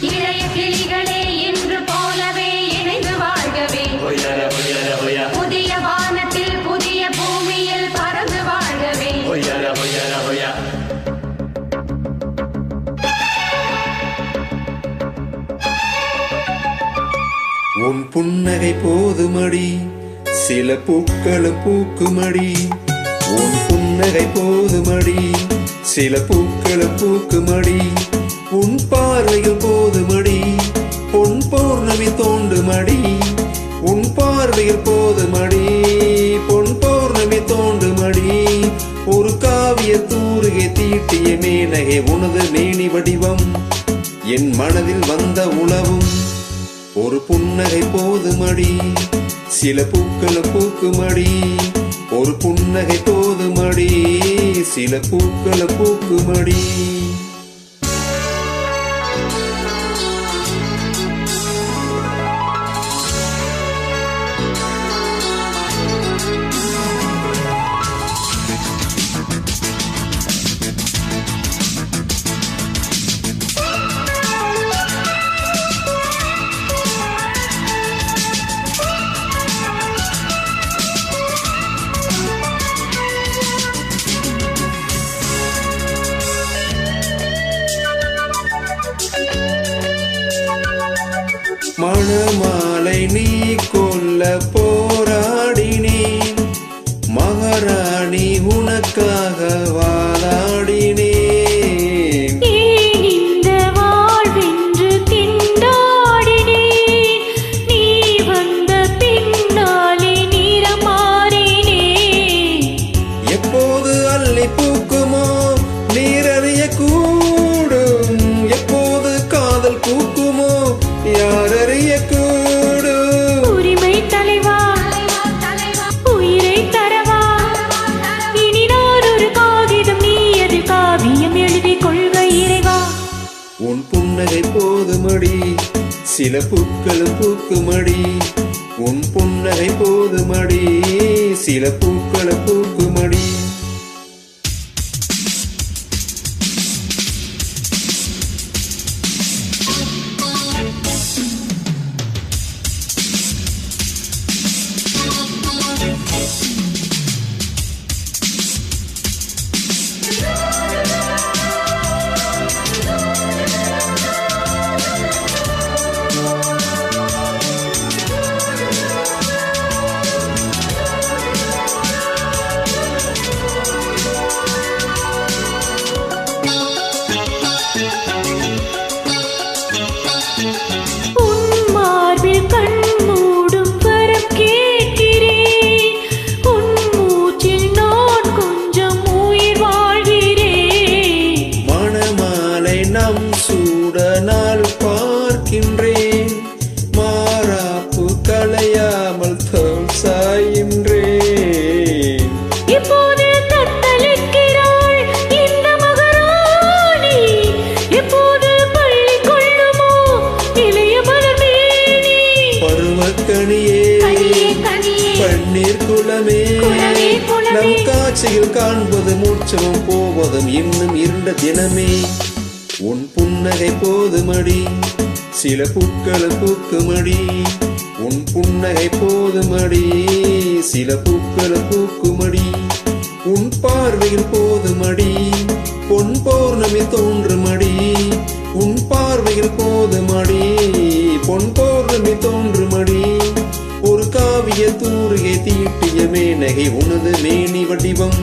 இளைய கிளிகளே என்று போலவே இணைந்து வாழ்கவே புதிய வானத்தில் புதிய பூமியில் பறந்து வாழ்கவே உன் புன்னகை போதுமடி சில பூக்களும் பூக்குமடி உன் புன்னகை போதுமடி சில பூக்களும் பூக்குமடி உன் பார்வைகள் போதுமடி பொன் பௌர்ணமி தோண்டுமடி உன் பார்வைகள் போதுமடி பொன் பௌர்ணமி தோண்டுமடி ஒரு காவிய தூருகை தீட்டிய மேனகை உனது மேனி வடிவம் என் மனதில் வந்த உளவும் ஒரு புன்னகை போதுமடி சில பூக்களும் பூக்குமடி ஒரு புன்னகை போதுமடி சில பூக்களும் பூக்குமடி மணமாலை நீ கொல்ல போராடினேன் மகாராணி உனக்காக வாதாடினேன் இந்த வாழ்வென்று திண்டாடினேன் நீ வந்த பின்னாலே நீரமாறினேன் எப்போது அள்ளி பூக்குமோ நீரறிய கூடும் எப்போது காதல் பூக்குமோ யாரறிய கூடும் உரிமை தலைவா உயிரை தரவா இனி நான் ஒரு காகிதம் நீ அது காவியம் எழுதி கொள்க இறைவா உன் புன்னகை போதுமடி சில பூக்களும் பூக்குமடி உன் புன்னகை போதுமடி சில பூக்களும் பூக்குமடி சூடனால் பார்க்கின்றேன் மாறாப்பு களையாமல் தோல் சாயின்றேன் இப்போது தத்தளிக்கிறாள் இந்த மகாராணி எப்போது பள்ளி கொள்ளுமோ இளைய மலர்மேனி பருவக்கணியே பன்னீர் குளமே நம் காட்சியில் காண்பது மூச்சமும் போவதும் இன்னும் இருண்ட தினமே உன் புன்னகை போதுமடி சில பூக்களும் பூக்குமடி உன் புன்னகை போதுமடி சில பூக்களும் பூக்குமடி உன் பார்வையில் போதுமடி பொன் பௌர்ணமி தோன்றுமடி உன் பார்வையில் போதுமடி பொன் பௌர்ணமி தோன்றுமடி ஒரு காவிய தூருகை தீட்டிய மேனகை உனது மேனி வடிவம்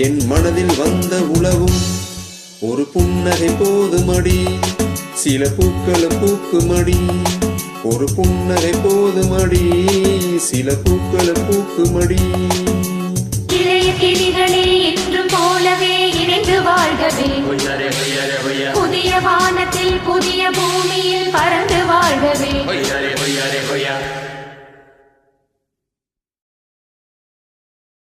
என் மனதில் வந்த உளவும் ஒரு புன்னகை போதுமடி சில பூக்களும் பூக்குமடி ஒரு புன்னகை போதுமடி சில பூக்களும் பூக்குமடி இளைய கிளிகளே என்றும் போலவே இணைந்து வாழ்கவே புதிய வானத்தில் புதிய பூமியில் பறந்து வாழ்கவே